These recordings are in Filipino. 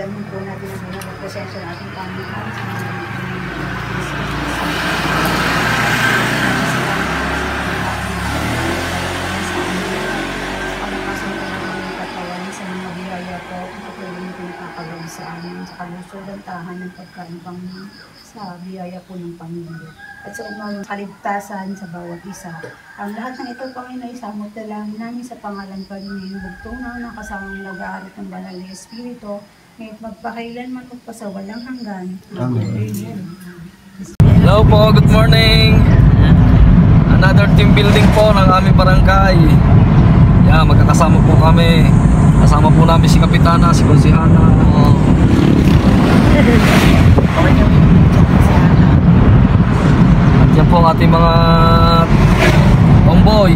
Dalhin po natin ang mga presensya ng ating Panginoon sa mga sa mga biyaya po, ito po yung pinakakagawa sa amin, sa kalusugan, tahan ng pagkain pang sa biyaya po ng Panginoon. At sa umawang kaligtasan sa bawat isa. Ang lahat ng ito, Panginoon, ay samot na lang namin sa pangalan pa rin ng bugtong na kasamang nag-aarit ng banal na Espiritu, ngayon magpakailanman magpasawalang hanggan. Amen. Hello po, good morning. Another team building po ng aming barangay. Yeah, magkakasama po kami. Kasama po namin si Kapitana, si Konsihana. At yan po ang ating mga tomboy.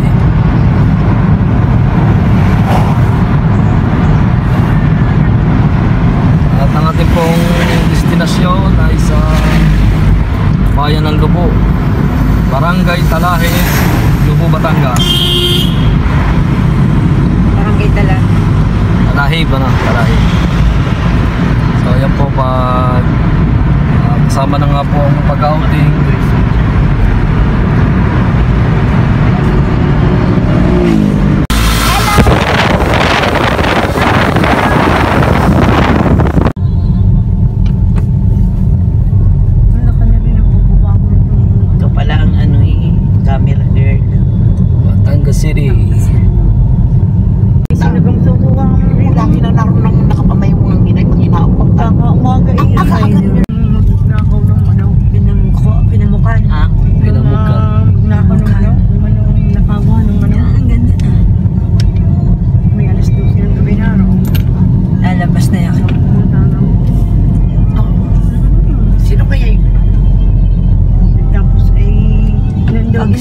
At ang ating pong destinasyon ay sa Bayan ng Lubo, Barangay Talahes, Lubo, Batangas. Barangay Talahib, Talahib. So yan po pag kasama na nga po ang pag-outing. Ito pala ang camera girl. Batangas City. Lagi na nakapamayong ng inay pag inaupang ka. Umaga nakaw ng pinamukan. Pinamukan. Nakaw ng nakawa ng ang ganda na. May alas 12 ng gabi na lalabas na yan. Sino kaya yun? Tapos ay nandun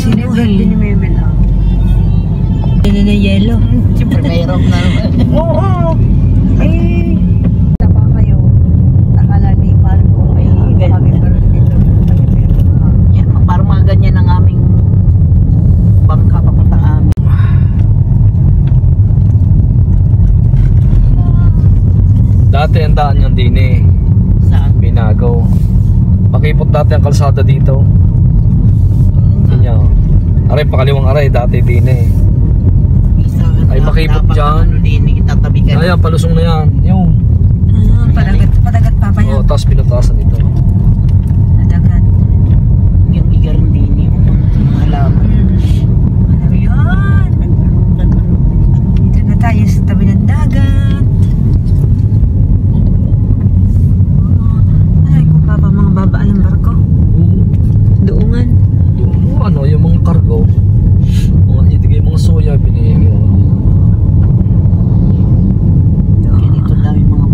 din ni Mabel. Yan na yelo. Siyempre mayroon na naman. Oo. Ay. Tapa kayo. Akala ni parang ko ay ganyan. Yan. Parang mga ganyan ang aming bangka papunta amin. Dati ang daan yung din eh. Saan? Binago. Pakipot dati ang kalsada dito. Ganyan. Aray, pakaliwang aray. Dati din eh. Ay makipot dyan. Ayan, palusong na yan. Yung Padagat pa yan. oh, tapos pinutasan ito. Padagat. Yung igar din yung halaman. Ano yan? Dito na tayo sa tabi ng dagat. Ay, kung pa mga babaan ng barko. Doongan. Ano, yung mga cargo. Itigay mga soya, binigay. Ganito dami mga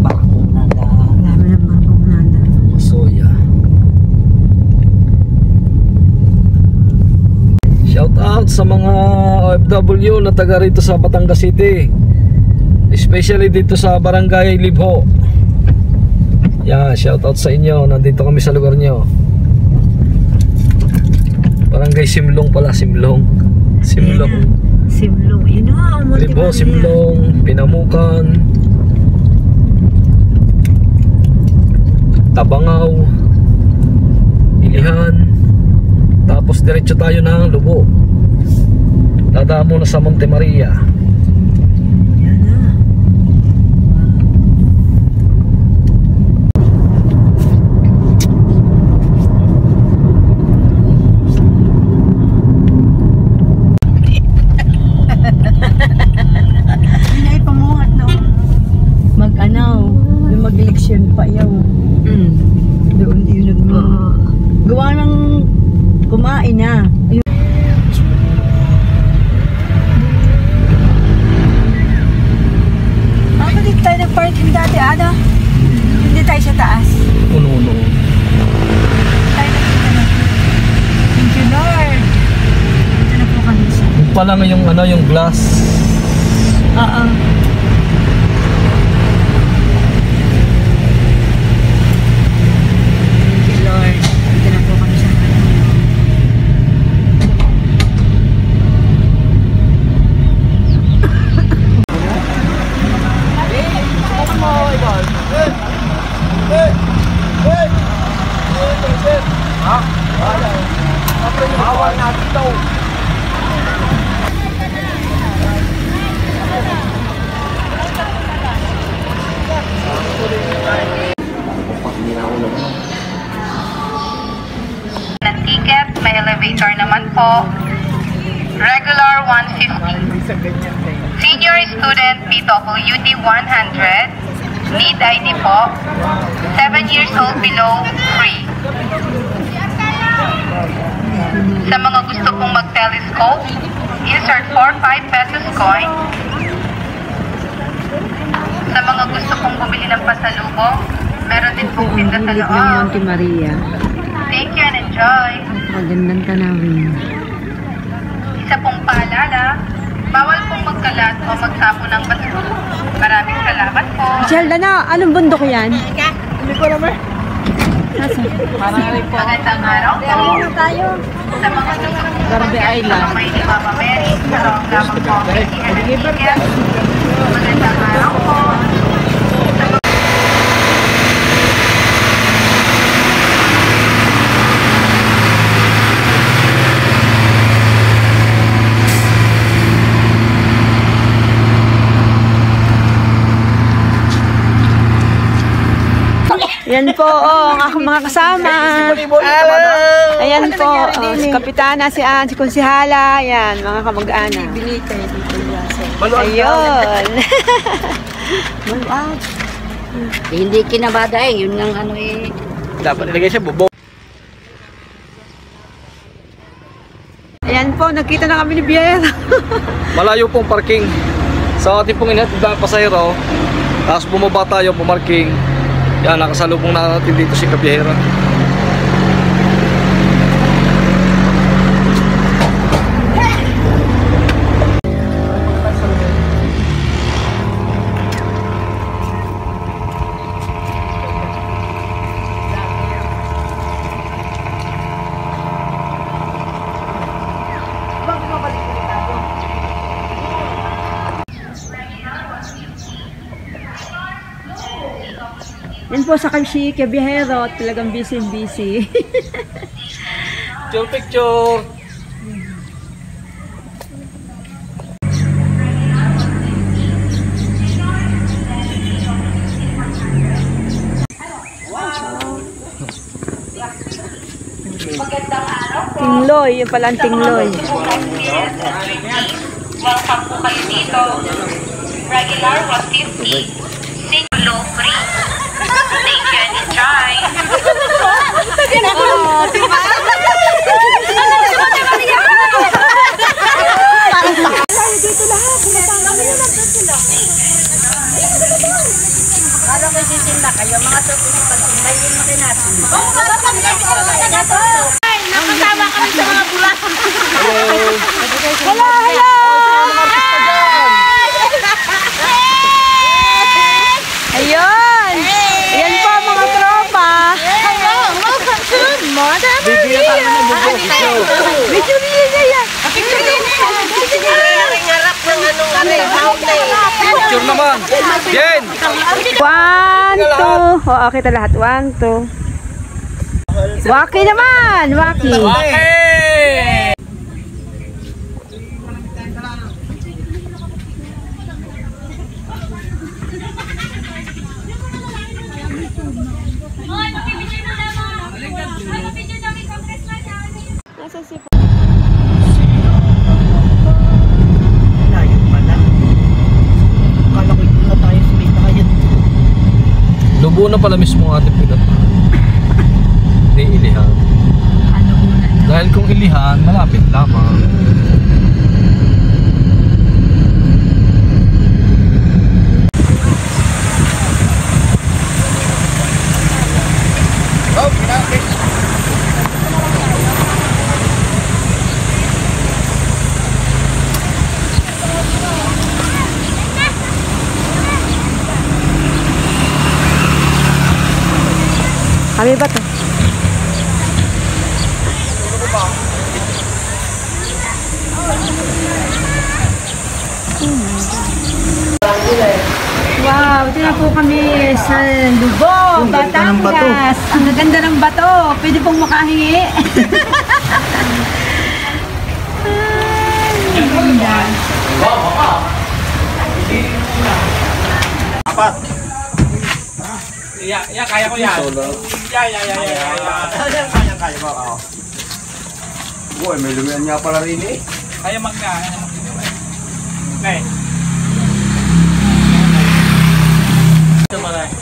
barkong nada. Dami ng barkong nada. Soya. Shout out sa mga OFW na taga rito sa Batangas City. Especially dito sa Barangay Libho. Yeah, shout out sa inyo. Nandito kami sa lugar nyo. Barangay Simlong pala, Simlong. Simlong. Simlong. Yun ang Libho, Simlong, Pinamukan, Tabangaw, Ilihan. Tapos diretso tayo ng Lubo. Dadaan muna sa Monte Maria. Yan na. Mag-eleksyon pa yaw. Doon yun gawa ng kumain na. Bakit dito tayo nag-parking dati, ano? Hindi tayo sa taas. Puno-uno. Tayo nakita na. Thank you, Lord. Ito na po kami siya. Yung pala yung ano, yung glass. Oo. Lord, ito na po kami sa Ng ticket, may elevator naman po. Regular 150. Senior student PWD 100. Need ID po. 7 years old below, free. Sa mga gusto pong mag-telescope, insert 4-5 pesos coin. Sa mga gusto pong bumili ng pasalubong, meron din pong tinda sa Hilig ng loob. Monte Maria. Thank you and enjoy. Magandang tanawin. Isa pong paalala, bawal pong magkalat o magsapo ng basura. Maraming salamat po. Zelda na, anong bundok yan? Magandang araw po. Sa mga gusto pong Garbe Island. may ni Mama Mary, sa lamang po ang ticket. Magandang araw po. Yan po, ang aking mga kasama. Ayan po, si Kapitana, si Konsihala, yan, mga kamag-anak. Ayun. Hindi kinabada yun ng ano eh. Dapat ilagay siya bubo. Ayan po, nakita na kami ni Biera. Malayo pong parking. Sa ating pong inhatid na pasahero, tapos bumaba tayo, pumarking. Yan, nakasalubong na natin dito si Kabiyera. Yan po sa Kalsi, Kabihero, talagang busy-busy. Picture! Tingloy, yung pala ang Tingloy. Welcome po kayo dito. Regular 150. Single free. Thank you and enjoy. Para may sisinda kayo, mga susunod pagsinda, yun makin natin. Nakasama kami sa mga bulas. Hello, hello! Ayun! Ayan po mga tropa. Welcome to Modern Bibigyan tayo ng bubo. Video niya yan. Picture naman! Jen! 1, 2. O, okay ta lahat. 1, 2. Waki naman! Waki. Okay! Nasa si Layo pala. Akala ko yun na tayo sa may bayan. Lubo na pala mismo ang ating pinat. Hindi ilihan. Dahil kung ilihan, malapit lamang. Kami ba to? Wow! Wow, ito na po kami sa Lubo, Batangas. Ang ganda ng bato. Pwede pong makahingi. Ay, ang ganda. Kaya ko yan. Kaya mo. Boy, may lumihan nga pala rin eh. Kaya magka. Okay.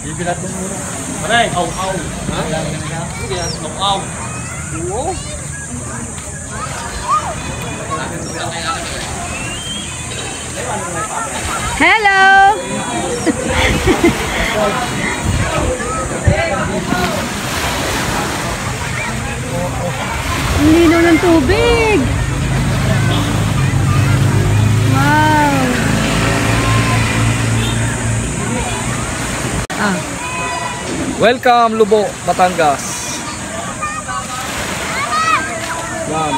Bibilat mo muna. Aray, aw. Ha? Yan, aw. Oo. Hello! Ang linaw ng tubig! Wow! Welcome Lubo, Batangas. Yan.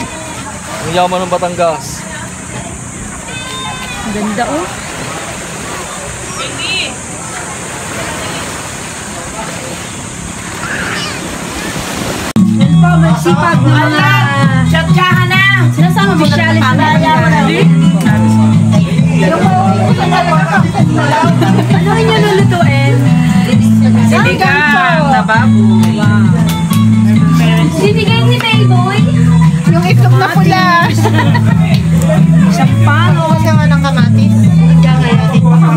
Ang yaman ng Batangas. Ang ganda oh! Magsipag na mga... Tsaktsahan na! Sinasama mo na ng barangay. Ano yung lulutuin? Sinigang na baboy. Sinigang ni Mayboy? Yung itlog na pula. Sampano. Kasi nga ng kamatis.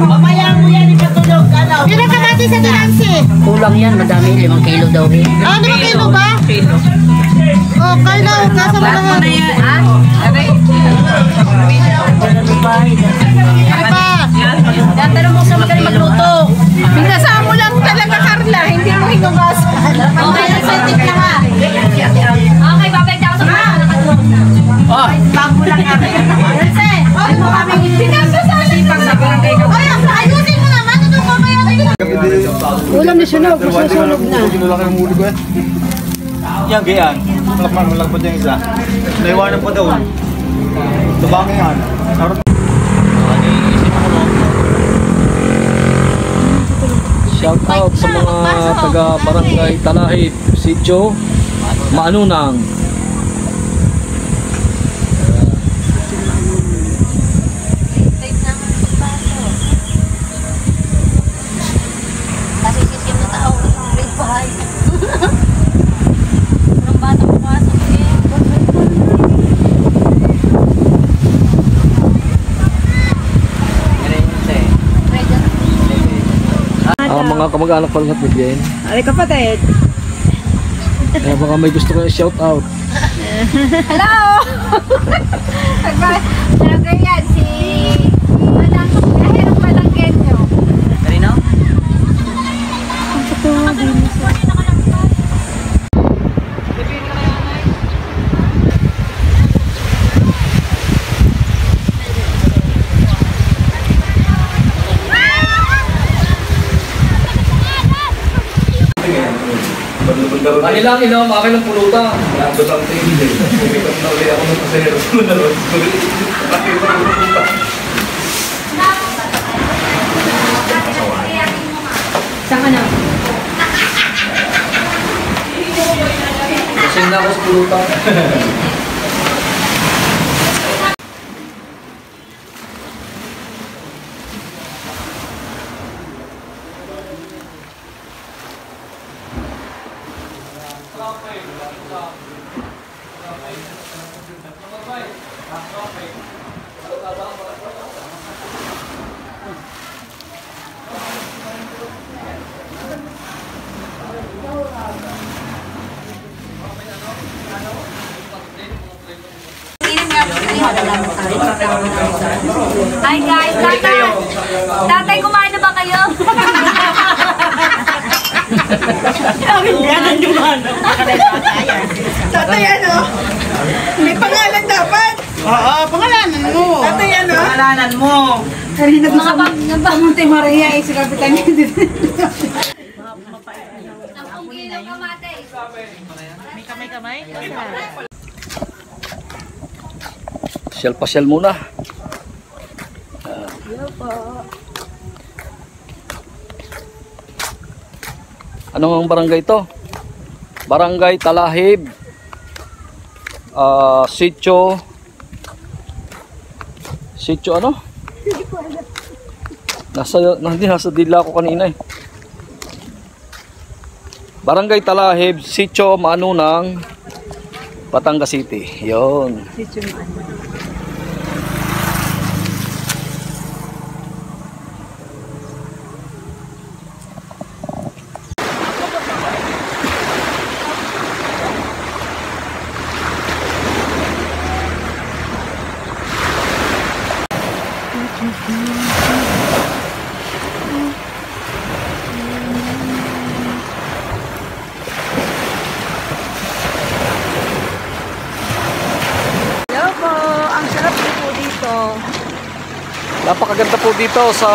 Mamaya mo yan ipatulog. Yun ang kamatis sa Nancy. Kulang yan, madami, 5 kilo daw rin. Ah, 5 kilo ba? Oh, Carla, nasa mo lahat. Ha? Ano pa? Tatanong mo sa magaling magluto. Binasa mo lang talaga, Carla. Hindi mo hinugasan. Okay, nagsantik na ha. Okay, babalik ako sa mga. Bago lang kami. Nancy, ay mo kami. Binasa sa sipag sa barangay ka. Ay, ayusin mo naman. Ano ko ba yan? Ulam na sunog, masusunog na. Kinulaki ang huli ko eh. Yan, ganyan. Malagpad yung isa. Naiwanan pa daw. Tabangin yan. Shout out sa mga taga Barangay Talahib, Sitio, Maanunang. Kasi sisim na tao, grade 5. Ang bata pumasok eh. Mga kamag-anak pala at bigyan. Ay kapatid. Kaya baka may gusto ko shout out. Hello! Talaga yan, si Madang Kahirang Malanggen nyo. Karino? Kanilang inom, akin ang pulutan. Nandun ang tingin. Kumikot na ulit ako ng pasahero. Saan ka na? Kasing na ako sa pulutan. Hi guys, tatay! Tatay, kumain na ba kayo? Tatay, ano? May pangalan dapat. Oo, pangalanan mo. Tatay, ano? Pangalanan mo. Karina gusto mo. Pamunti Maria, si Kapitan. 10 kilo kamatis. May kamay-kamay? Pasyal muna. Anong barangay ito? Barangay Talahib. Sitio ano? Nasa dila ko kanina eh. Barangay Talahib, Sitio Maanunang, Batangas City. Yun. Hello po, ang sarap po dito. Napakaganda po dito sa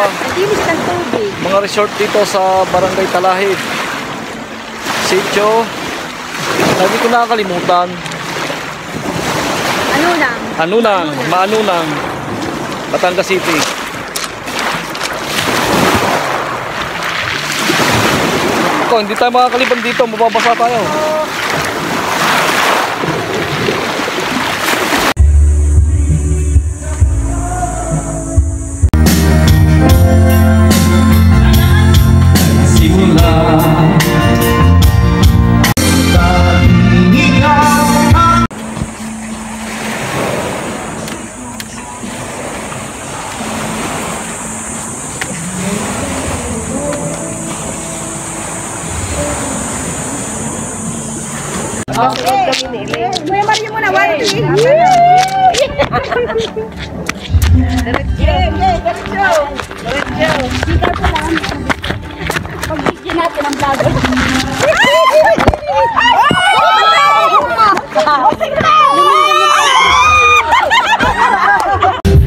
Malinis ng tubig. mga resort dito sa Barangay Talahib. Sitio. Hindi ko nakakalimutan. Maanunang, Batangas City. Ako, hindi tayo makakaliban dito, mababasa tayo. Kuya Mario muna, 1, 2, 3. Pag-video natin ang vlogger.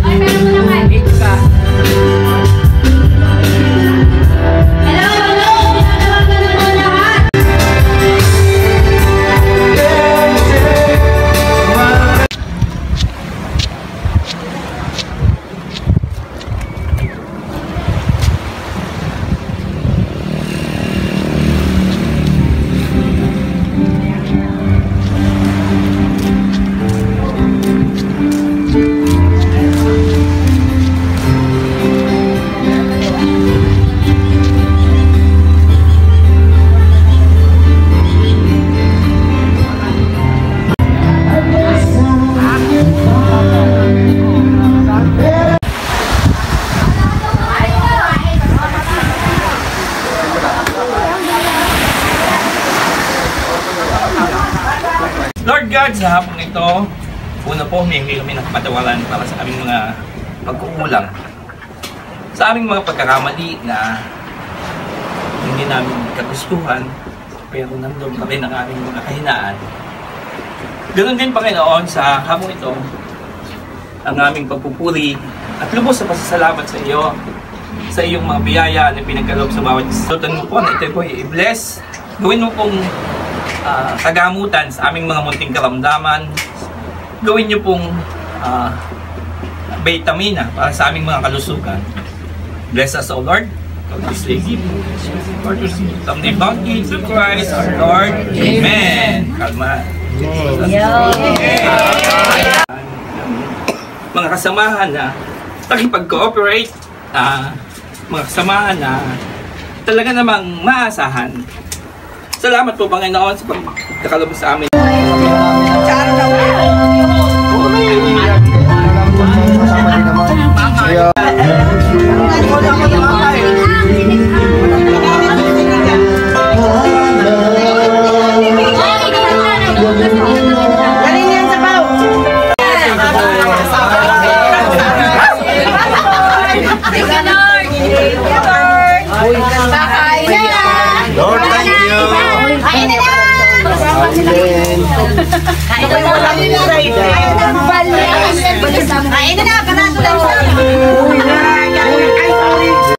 Ay, meron mo naman. Hello! Tinatawagan na po lahat. Lord God, sa hapon ito, una po humingi kami ng kapatawaran para sa aming mga pagkukulang. Sa aming mga pagkakamali na hindi namin kagustuhan, pero nandun pa rin ang aming mga kahinaan. Ganun din, Panginoon, sa hapon ito, ang aming pagpupuri at lubos sa pasasalamat sa iyo, sa iyong mga biyaya na pinagkaloob sa bawat isa. Tutan mo po na ito po i-bless. Gawin mo pong kagamutan sa aming mga munting karamdaman. Gawin niyo pong vitamina para sa aming mga kalusugan. Bless us, O Lord. God bless you. Lord, someday bounty to Christ our Lord. Amen. Kalma. Mga kasamahan na pakipag-cooperate, mga kasamahan na talaga namang maasahan. Salamat po, Panginoon, sa pagkakaloob sa amin. Lord, thank you. Kain na na! Kain na na! Kain na na!